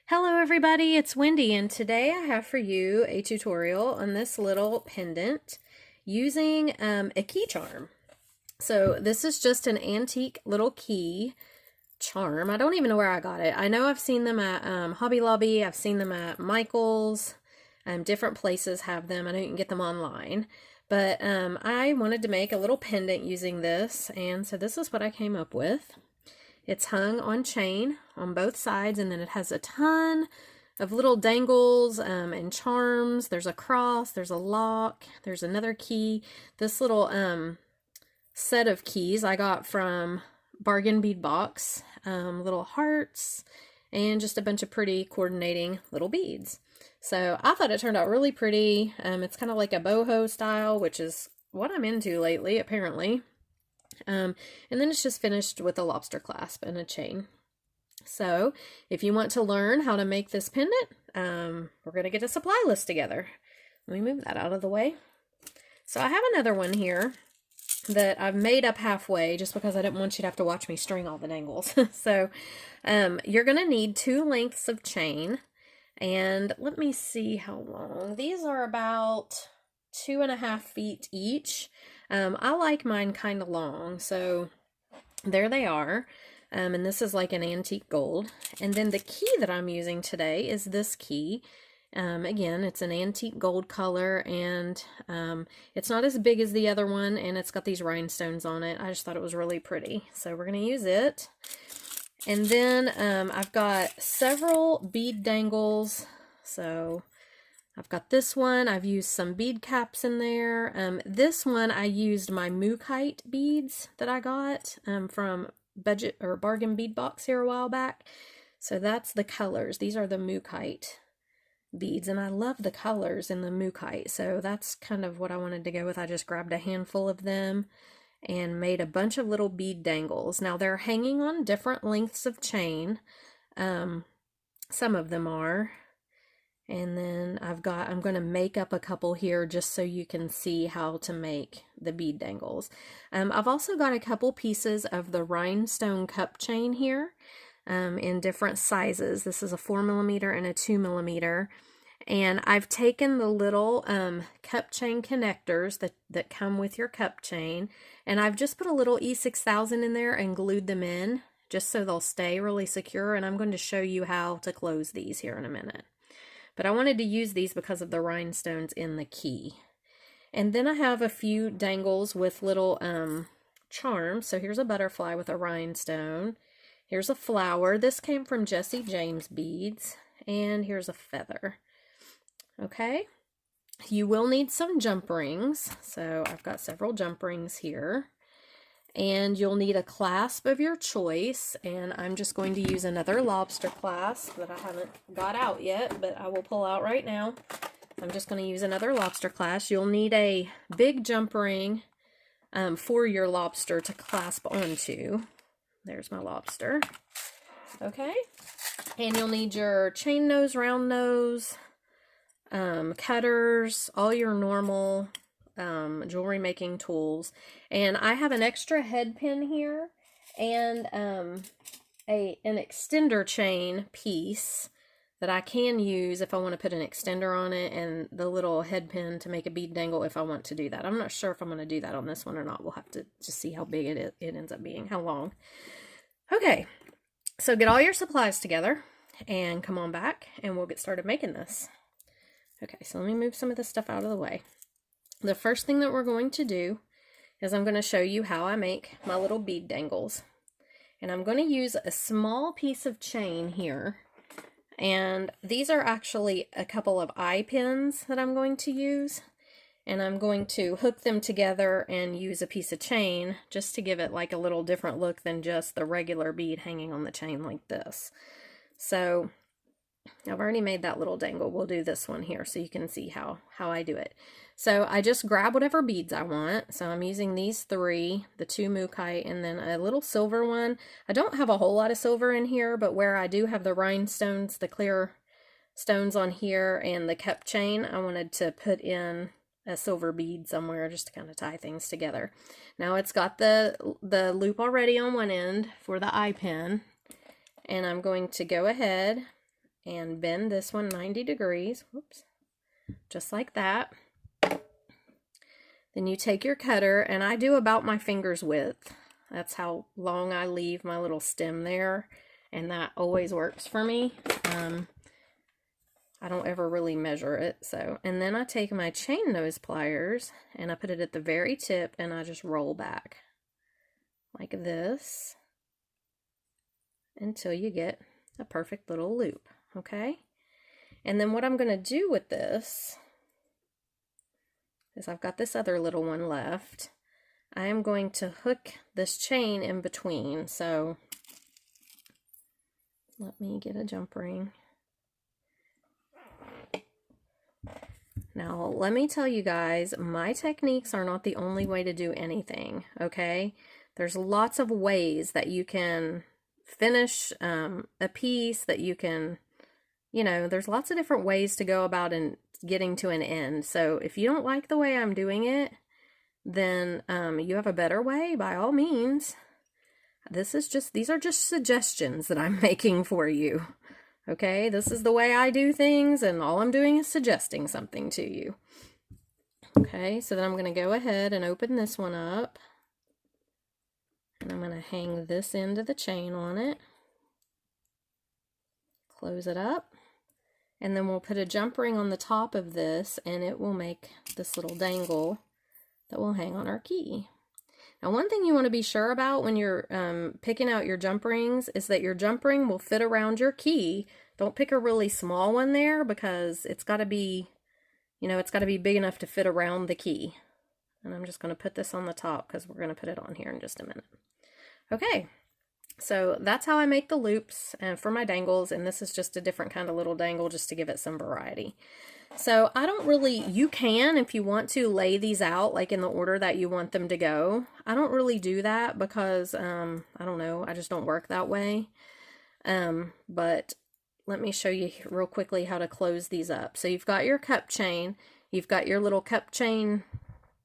Hello everybody, it's Wendy, and today I have for you a tutorial on this little pendant using a key charm. So this is just an antique little key charm. I don't even know where I got it. I know I've seen them at Hobby Lobby, I've seen them at Michael's, different places have them. I know you can get them online. But I wanted to make a little pendant using this, and so this is what I came up with. It's hung on chain on both sides, and then it has a ton of little dangles and charms. There's a cross, there's a lock, there's another key. This little set of keys I got from Bargain Bead Box. Little hearts and just a bunch of pretty coordinating little beads. So I thought it turned out really pretty. It's kind of like a boho style, which is what I'm into lately, apparently. And then it's just finished with a lobster clasp and a chain. So if you want to learn how to make this pendant, we're going to get a supply list together. Let me move that out of the way. So I have another one here that I've made up halfway just because I didn't want you to have to watch me string all the dangles. So you're going to need 2 lengths of chain, and let me see how long. These are about 2.5 feet each. I like mine kind of long, so there they are. And this is like an antique gold. And then the key that I'm using today is this key. Again, it's an antique gold color, and it's not as big as the other one, and it's got these rhinestones on it. I just thought it was really pretty, so we're going to use it. And then I've got several bead dangles, so I've got this one. I've used some bead caps in there. This one I used my Mookaite beads that I got from Budget or Bargain Bead Box here a while back. So that's the colors. These are the Mookaite beads, and I love the colors in the Mookaite, so that's kind of what I wanted to go with. I just grabbed a handful of them and made a bunch of little bead dangles. Now they're hanging on different lengths of chain. Some of them are. And then I'm going to make up a couple here just so you can see how to make the bead dangles. I've also got a couple pieces of the rhinestone cup chain here in different sizes. This is a 4mm and a 2mm. And I've taken the little cup chain connectors that come with your cup chain, and I've just put a little E6000 in there and glued them in just so they'll stay really secure. And I'm going to show you how to close these here in a minute. But I wanted to use these because of the rhinestones in the key. And then I have a few dangles with little charms. So here's a butterfly with a rhinestone. Here's a flower. This came from Jesse James Beads. And here's a feather. Okay. You will need some jump rings. So I've got several jump rings here. And you'll need a clasp of your choice, and I'm just going to use another lobster clasp that I haven't got out yet, but I will pull out right now. I'm just going to use another lobster clasp. You'll need a big jump ring for your lobster to clasp onto. There's my lobster. Okay, and you'll need your chain nose, round nose, cutters, all your normal jewelry making tools, and I have an extra head pin here and an extender chain piece that I can use if I want to put an extender on it, and the little head pin to make a bead dangle if I want to do that. I'm not sure if I'm going to do that on this one or not. We'll have to just see how big it ends up being, how long. Okay, so get all your supplies together and come on back and we'll get started making this. Okay, so let me move some of this stuff out of the way. The first thing that we're going to do is I'm going to show you how I make my little bead dangles. And I'm going to use a small piece of chain here. And these are actually a couple of eye pins that I'm going to use. And I'm going to hook them together and use a piece of chain just to give it like a little different look than just the regular bead hanging on the chain like this. So I've already made that little dangle. We'll do this one here so you can see how I do it. So I just grab whatever beads I want. So I'm using these 3, the 2 Mookaite, and then a little silver one. I don't have a whole lot of silver in here, but where I do have the rhinestones, the clear stones on here, and the cup chain, I wanted to put in a silver bead somewhere just to kind of tie things together. Now it's got the loop already on one end for the eye pin, and I'm going to go ahead and bend this one 90 degrees, whoops, just like that. Then you take your cutter, and I do about my finger's width. That's how long I leave my little stem there, and that always works for me. I don't ever really measure it, so. And then I take my chain nose pliers, and I put it at the very tip, and I just roll back like this until you get a perfect little loop, okay? And then what I'm going to do with this is I've got this other little one left. I am going to hook this chain in between. So let me get a jump ring. Now, let me tell you guys, my techniques are not the only way to do anything, okay? There's lots of ways that you can finish a piece, that you can, you know, there's lots of different ways to go about and getting to an end. So if you don't like the way I'm doing it, then you have a better way, by all means. These are just suggestions that I'm making for you. Okay, this is the way I do things, and all I'm doing is suggesting something to you. Okay, so then I'm going to go ahead and open this one up. And I'm going to hang this end of the chain on it. Close it up. And then we'll put a jump ring on the top of this, and it will make this little dangle that will hang on our key. Now, one thing you want to be sure about when you're picking out your jump rings is that your jump ring will fit around your key. Don't pick a really small one there, because it's got to be, you know, it's got to be big enough to fit around the key. And I'm just going to put this on the top because we're going to put it on here in just a minute. Okay, so that's how I make the loops for my dangles, and this is just a different kind of little dangle just to give it some variety. So I don't really, you can, if you want to, lay these out like in the order that you want them to go. I don't really do that because, I don't know, I just don't work that way. But let me show you real quickly how to close these up. So you've got your cup chain, you've got your little cup chain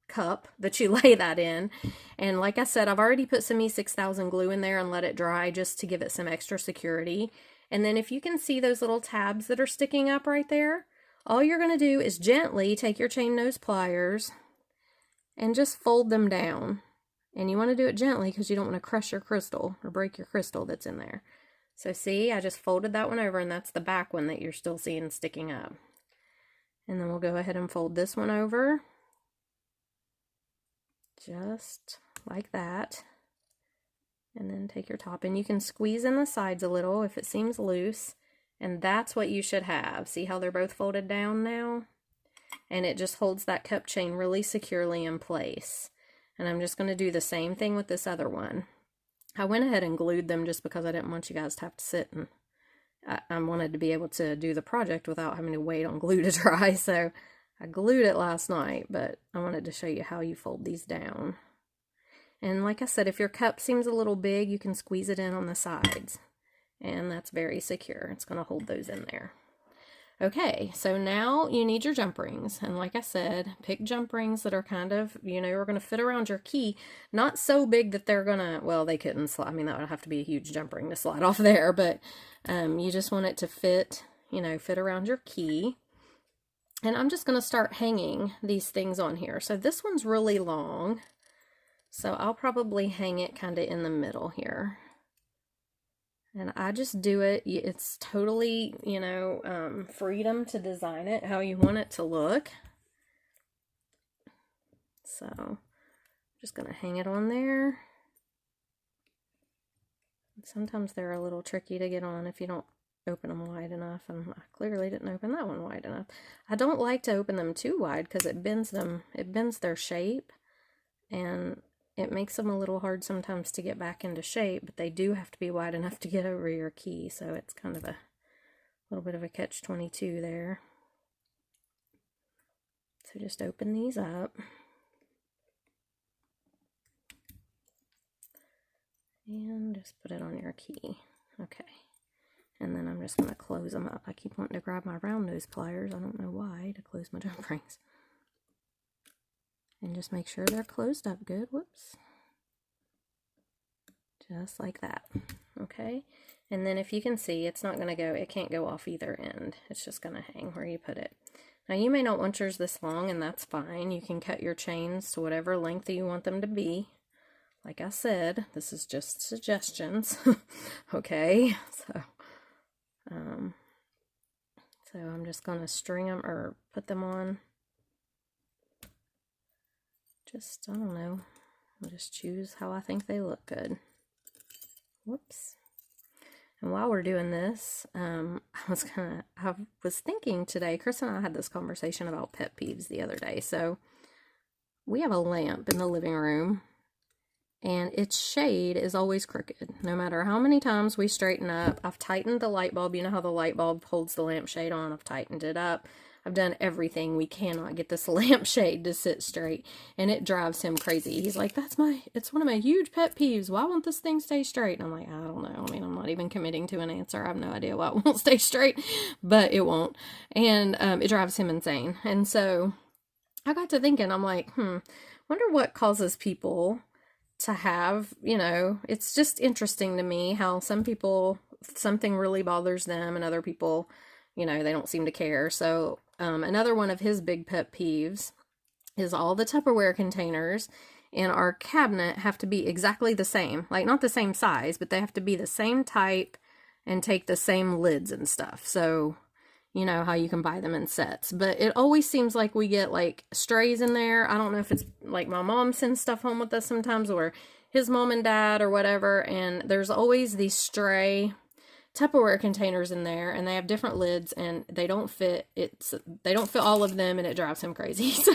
cup that you lay that in. And like I said, I've already put some E6000 glue in there and let it dry just to give it some extra security. And then if you can see those little tabs that are sticking up right there, all you're going to do is gently take your chain nose pliers and just fold them down. And you want to do it gently because you don't want to crush your crystal or break your crystal that's in there. So see, I just folded that one over, and that's the back one that you're still seeing sticking up. And then we'll go ahead and fold this one over. Just like that. And then take your top, and you can squeeze in the sides a little if it seems loose. And that's what you should have. See how they're both folded down now? And it just holds that cup chain really securely in place. And I'm just going to do the same thing with this other one. I went ahead and glued them just because I didn't want you guys to have to sit, and I wanted to be able to do the project without having to wait on glue to dry. So I glued it last night, but I wanted to show you how you fold these down. And like I said, if your cup seems a little big, you can squeeze it in on the sides. And that's very secure. It's going to hold those in there. Okay, so now you need your jump rings. And like I said, pick jump rings that are kind of, you know, are going to fit around your key. Not so big that they're going to, well, they couldn't slide. I mean, that would have to be a huge jump ring to slide off there. But you just want it to fit, you know, fit around your key. And I'm just going to start hanging these things on here. So this one's really long. So I'll probably hang it kind of in the middle here. And I just do it. It's totally, you know, freedom to design it how you want it to look. So I'm just going to hang it on there. Sometimes they're a little tricky to get on if you don't open them wide enough, and I clearly didn't open that one wide enough. I don't like to open them too wide because it bends them, it bends their shape, and it makes them a little hard sometimes to get back into shape, but they do have to be wide enough to get over your key, so it's kind of a little bit of a catch-22 there. So just open these up. And just put it on your key. Okay. And then I'm just going to close them up. I keep wanting to grab my round nose pliers. I don't know why, to close my jump rings. And just make sure they're closed up good. Whoops. Just like that. Okay. And then if you can see, it's not going to go, it can't go off either end. It's just going to hang where you put it. Now you may not want yours this long, and that's fine. You can cut your chains to whatever length you want them to be. Like I said, this is just suggestions. Okay, so I'm just going to string them or put them on. Just, I don't know, I'll just choose how I think they look good. Whoops. And while we're doing this, I was thinking today, Chris and I had this conversation about pet peeves the other day. So we have a lamp in the living room, and its shade is always crooked. No matter how many times we straighten up, I've tightened the light bulb. You know how the light bulb holds the lampshade on? I've tightened it up. I've done everything. We cannot get this lampshade to sit straight, and it drives him crazy. He's like, it's one of my huge pet peeves. Why won't this thing stay straight? And I'm like, I don't know. I mean, I'm not even committing to an answer. I have no idea why it won't stay straight, but it won't. And it drives him insane. And so I got to thinking, I'm like, wonder what causes people to have, it's just interesting to me how some people, something really bothers them, and other people, they don't seem to care. So another one of his big pet peeves is all the Tupperware containers in our cabinet have to be exactly the same. Like, not the same size, but they have to be the same type and take the same lids and stuff. So, you know how you can buy them in sets. But it always seems like we get, like, strays in there. I don't know if it's, like, my mom sends stuff home with us sometimes, or his mom and dad or whatever, and there's always these stray Tupperware containers in there, and they have different lids, and they don't fit all of them, and it drives him crazy. So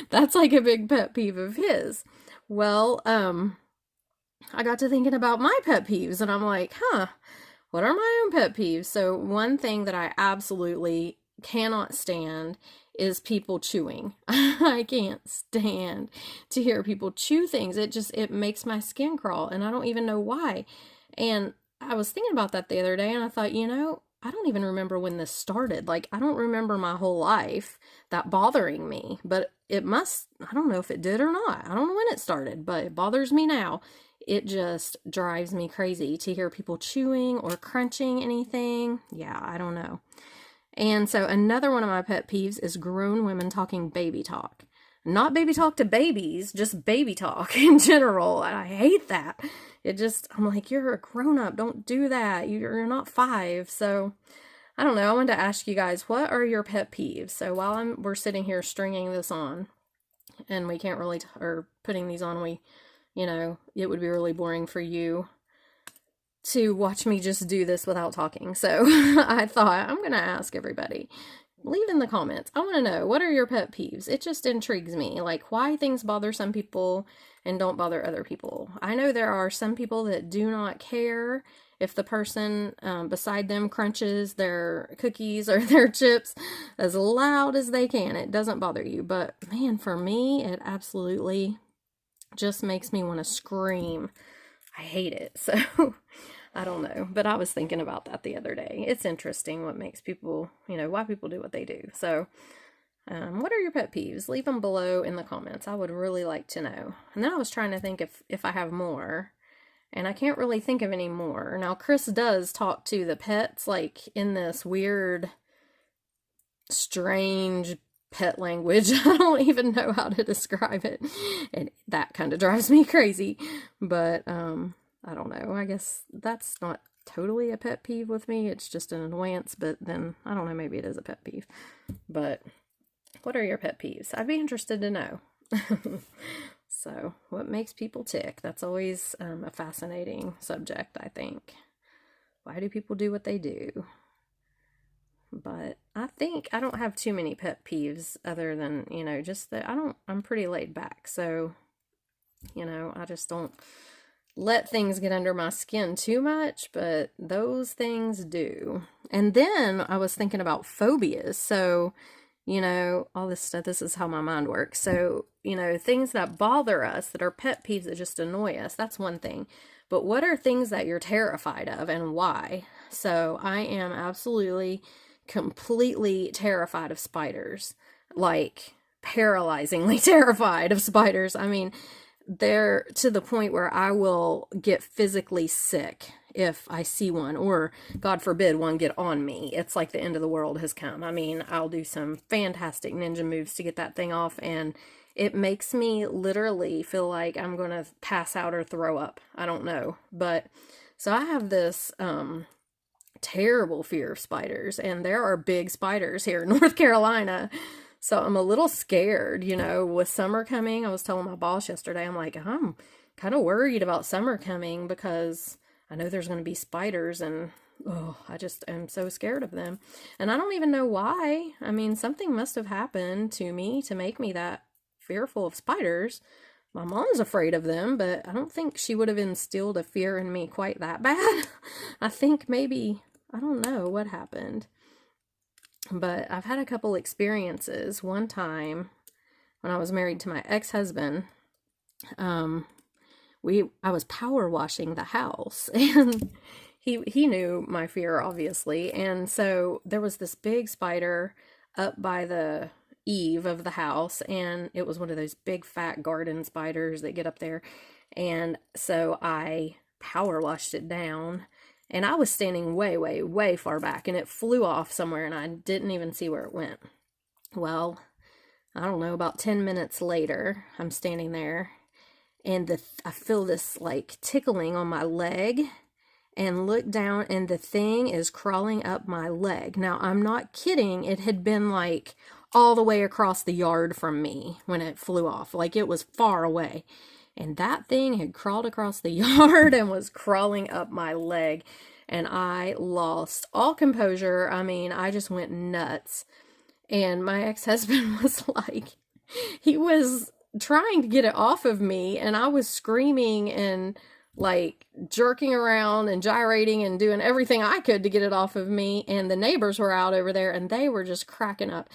that's like a big pet peeve of his. Well, I got to thinking about my pet peeves, and I'm like, what are my own pet peeves? So one thing that I absolutely cannot stand is people chewing. I can't stand to hear people chew things. It makes my skin crawl, and I don't even know why. And I was thinking about that the other day, and I thought, I don't even remember when this started. Like, I don't remember my whole life that bothering me, but I don't know if it did or not. I don't know when it started, but it bothers me now. It just drives me crazy to hear people chewing or crunching anything. Yeah, I don't know. And so another one of my pet peeves is grown women talking baby talk. Not baby talk to babies, just baby talk in general. And I hate that. I'm like, you're a grown up. Don't do that. You're not 5. So I don't know. I wanted to ask you guys, what are your pet peeves? So while we're sitting here stringing this on, and we can't really, or putting these on, it would be really boring for you to watch me just do this without talking. So I thought, I'm going to ask everybody. Leave in the comments. I want to know, what are your pet peeves? It just intrigues me, like why things bother some people and don't bother other people. I know there are some people that do not care if the person beside them crunches their cookies or their chips as loud as they can. It doesn't bother you. But man, for me, it absolutely just makes me want to scream. I hate it. So I don't know, but I was thinking about that the other day. It's interesting what makes people, why people do what they do. So, what are your pet peeves? Leave them below in the comments. I would really like to know. And then I was trying to think if I have more, and I can't really think of any more. Now, Chris does talk to the pets, like, in this weird, strange pet language. I don't even know how to describe it, and that kind of drives me crazy. But, I don't know. I guess that's not totally a pet peeve with me. It's just an annoyance, but then, I don't know, maybe it is a pet peeve. But what are your pet peeves? I'd be interested to know. So, what makes people tick? That's always a fascinating subject, I think. Why do people do what they do? But I think I don't have too many pet peeves other than, just that I'm pretty laid back. So, I just don't let things get under my skin too much, but those things do. And then I was thinking about phobias. So, all this stuff, this is how my mind works. So, things that bother us, that are pet peeves that just annoy us, that's one thing. But what are things that you're terrified of, and why? So I am absolutely, completely terrified of spiders. Like, paralyzingly terrified of spiders. I mean, they're to the point where I will get physically sick if I see one, or God forbid one get on me. It's like the end of the world has come. I mean, I'll do some fantastic ninja moves to get that thing off, and it makes me literally feel like I'm going to pass out or throw up. I don't know. But so I have this terrible fear of spiders, and there are big spiders here in North Carolina. So I'm a little scared, you know, with summer coming. I was telling my boss yesterday, I'm like, I'm kind of worried about summer coming because I know there's going to be spiders, and oh, I just am so scared of them. And I don't even know why. I mean, something must have happened to me to make me that fearful of spiders. My mom's afraid of them, but I don't think she would have instilled a fear in me quite that bad. I think maybe, I don't know what happened. But I've had a couple experiences. One time when I was married to my ex-husband, I was power washing the house, and he knew my fear, obviously. And so there was this big spider up by the eave of the house, and it was one of those big fat garden spiders that get up there. And so I power washed it down, and I was standing way, way, way far back, and it flew off somewhere, and I didn't even see where it went. Well, I don't know, about 10 minutes later, I'm standing there, and I feel this like tickling on my leg, and look down, and the thing is crawling up my leg. Now, I'm not kidding. It had been like all the way across the yard from me when it flew off. Like, it was far away. And that thing had crawled across the yard and was crawling up my leg. And I lost all composure. I mean, I just went nuts. And my ex-husband was like, he was trying to get it off of me, and I was screaming and like jerking around and gyrating and doing everything I could to get it off of me. And the neighbors were out over there, and they were just cracking up.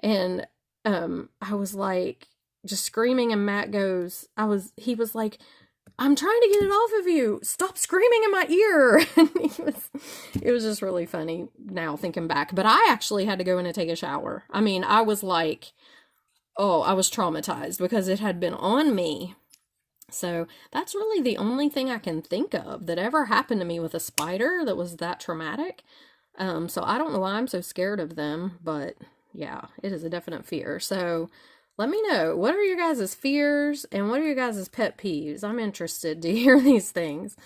And I was like just screaming, and Matt goes, he was like, I'm trying to get it off of you. Stop screaming in my ear. And it was just really funny now thinking back. But I actually had to go in and take a shower. I mean, I was like, oh, I was traumatized because it had been on me. So that's really the only thing I can think of that ever happened to me with a spider that was that traumatic. So I don't know why I'm so scared of them, but yeah, it is a definite fear. So let me know, what are your guys' fears and what are your guys' pet peeves? I'm interested to hear these things.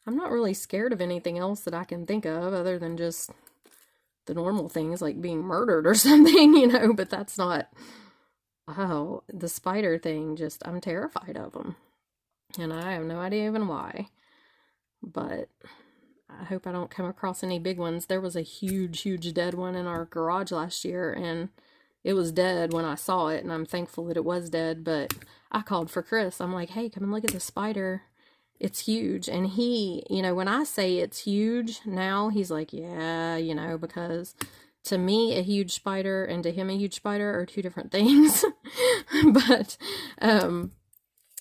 I'm not really scared of anything else that I can think of other than just the normal things like being murdered or something, you know, but that's not, oh, the spider thing, just, I'm terrified of them. And I have no idea even why. But I hope I don't come across any big ones. There was a huge, huge dead one in our garage last year, and it was dead when I saw it, and I'm thankful that it was dead. But I called for Chris. I'm like, hey, come and look at the spider. It's huge. And he, you know, when I say it's huge now, he's like, yeah, you know, because to me, a huge spider and to him, a huge spider are two different things. But,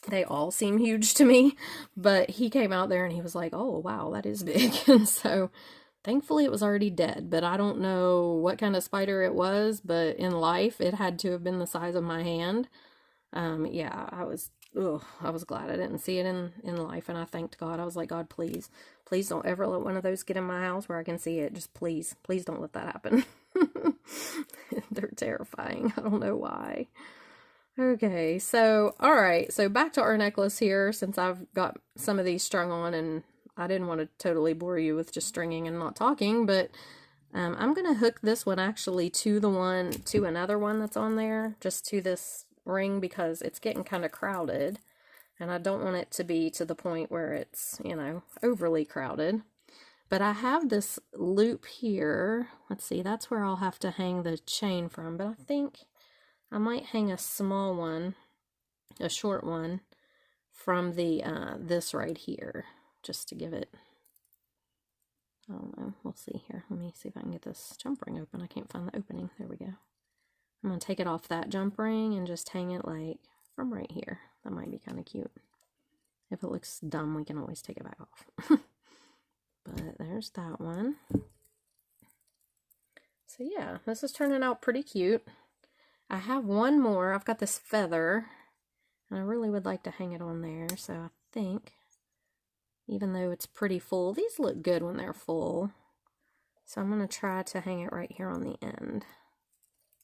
they all seem huge to me, but he came out there and he was like, oh, wow, that is big. And so thankfully it was already dead, but I don't know what kind of spider it was, but in life it had to have been the size of my hand. Yeah, I was glad I didn't see it in life, and I thanked God. I was like, God, please don't ever let one of those get in my house where I can see it. Just please don't let that happen. They're terrifying. I don't know why. Okay, so, all right, so back to our necklace here, since I've got some of these strung on, and I didn't want to totally bore you with just stringing and not talking, but I'm going to hook this one actually to another one that's on there, just to this ring, because it's getting kind of crowded, and I don't want it to be to the point where it's, you know, overly crowded. But I have this loop here. Let's see, that's where I'll have to hang the chain from, but I think I might hang a small one, a short one, from the, this right here, just to give it, I don't know, we'll see here. Let me see if I can get this jump ring open. I can't find the opening. There we go. I'm going to take it off that jump ring and just hang it, like, from right here. That might be kind of cute. If it looks dumb, we can always take it back off. But there's that one. So yeah, this is turning out pretty cute. I have one more. I've got this feather, and I really would like to hang it on there, so I think even though it's pretty full. These look good when they're full. So I'm going to try to hang it right here on the end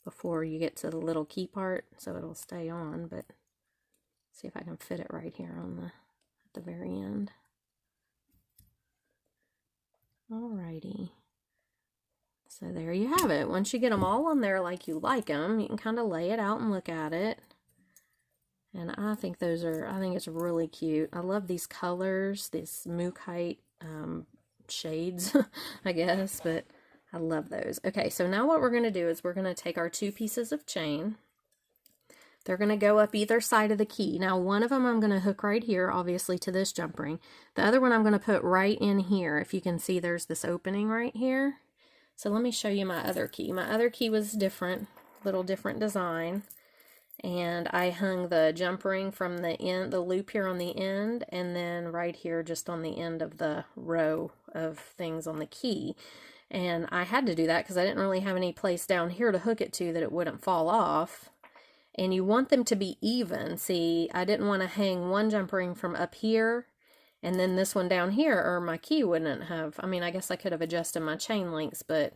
before you get to the little key part, so it'll stay on, but see if I can fit it right here on at the very end. Alrighty. So there you have it. Once you get them all on there like you like them, you can kind of lay it out and look at it. And I think it's really cute. I love these colors, these mookaite shades, I guess, but I love those. Okay, so now what we're going to do is we're going to take our 2 pieces of chain. They're going to go up either side of the key. Now, one of them I'm going to hook right here, obviously, to this jump ring. The other one I'm going to put right in here. If you can see, there's this opening right here. So let me show you my other key. My other key was different, little different design. And I hung the jump ring from the end, the loop here on the end, and then right here just on the end of the row of things on the key. And I had to do that because I didn't really have any place down here to hook it to that it wouldn't fall off. And you want them to be even. See, I didn't want to hang one jump ring from up here and then this one down here, or my key wouldn't have, I mean, I guess I could have adjusted my chain lengths, but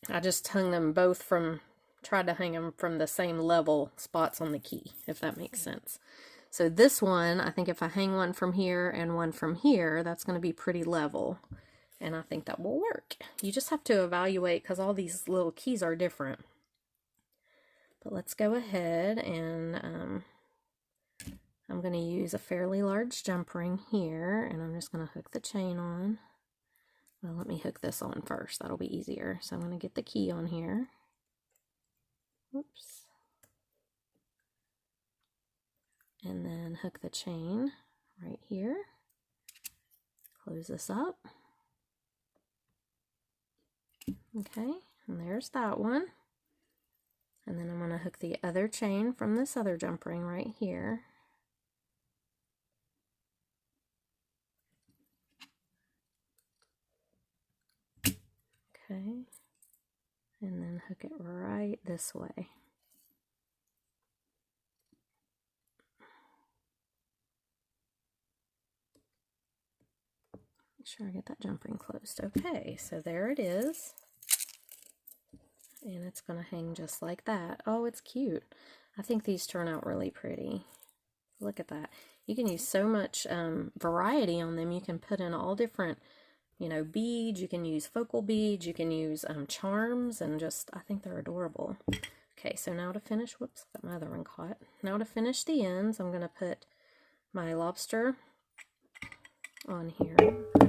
I just hung them both from, tried to hang them from the same level spots on the key, if that makes sense. So this one, I think if I hang one from here and one from here, that's going to be pretty level. And I think that will work. You just have to evaluate because all these little keys are different. But let's go ahead and I'm going to use a fairly large jump ring here, and I'm just going to hook the chain on. Well, let me hook this on first. That'll be easier. So I'm going to get the key on here. Oops. And then hook the chain right here. Close this up. Okay, and there's that one. And then I'm going to hook the other chain from this other jump ring right here. Okay, and then hook it right this way. Make sure I get that jump ring closed. Okay, so there it is. And it's going to hang just like that. Oh, it's cute. I think these turn out really pretty. Look at that. You can use so much variety on them. You can put in all different, you know, beads. You can use focal beads. You can use charms, and just, I think they're adorable. Okay, so now to finish, whoops, got my other one caught. Now to finish the ends, I'm going to put my lobster on here,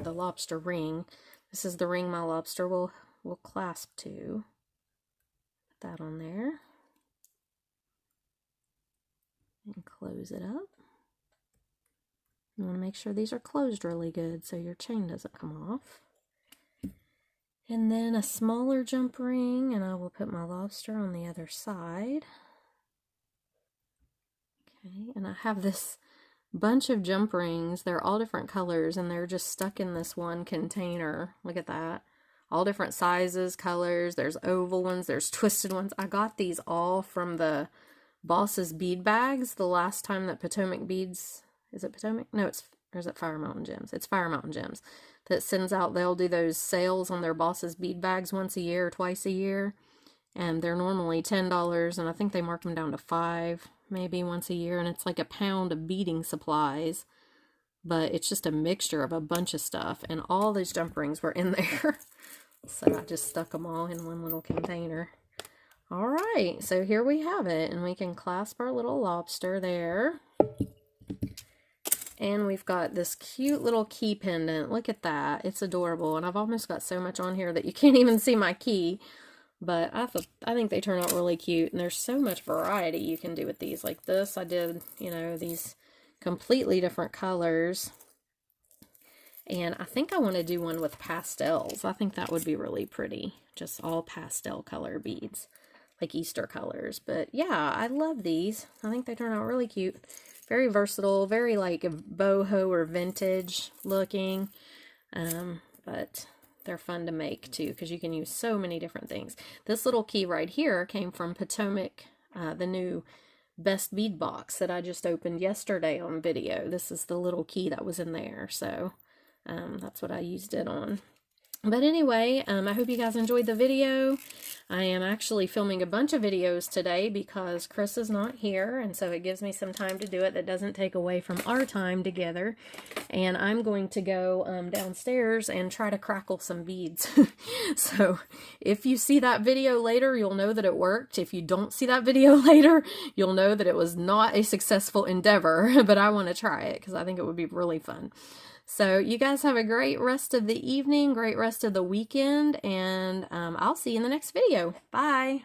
the lobster ring. This is the ring my lobster will clasp to. Put that on there. And close it up. You want to make sure these are closed really good so your chain doesn't come off. And then a smaller jump ring, and I will put my lobster on the other side. Okay, and I have this bunch of jump rings. They're all different colors, and they're just stuck in this one container. Look at that. All different sizes, colors. There's oval ones, there's twisted ones. I got these all from the Boss's bead bags the last time that Potomac Beads, is it Potomac? No, or is it Fire Mountain Gems? It's Fire Mountain Gems that sends out, they'll do those sales on their Boss's bead bags once a year or twice a year. And they're normally $10, and I think they mark them down to $5, maybe once a year. And it's like a pound of beading supplies, but it's just a mixture of a bunch of stuff. And all those jump rings were in there. So I just stuck them all in one little container. All right, so here we have it, and we can clasp our little lobster there. And we've got this cute little key pendant. Look at that. It's adorable, and I've almost got so much on here that you can't even see my key. But I think they turn out really cute, and there's so much variety you can do with these. Like this, I did, you know, these completely different colors. And I think I want to do one with pastels. I think that would be really pretty. Just all pastel color beads, like Easter colors. But yeah, I love these. I think they turn out really cute. Very versatile, very like boho or vintage looking. But they're fun to make too, because you can use so many different things. This little key right here came from Potomac, the new best bead box that I just opened yesterday on video. This is the little key that was in there, so that's what I used it on. But anyway, I hope you guys enjoyed the video. I am actually filming a bunch of videos today because Chris is not here, and so it gives me some time to do it that doesn't take away from our time together. And I'm going to go downstairs and try to crackle some beads. So if you see that video later, you'll know that it worked. If you don't see that video later, you'll know that it was not a successful endeavor, but I want to try it because I think it would be really fun. So you guys have a great rest of the evening, great rest of the weekend, and I'll see you in the next video. Bye!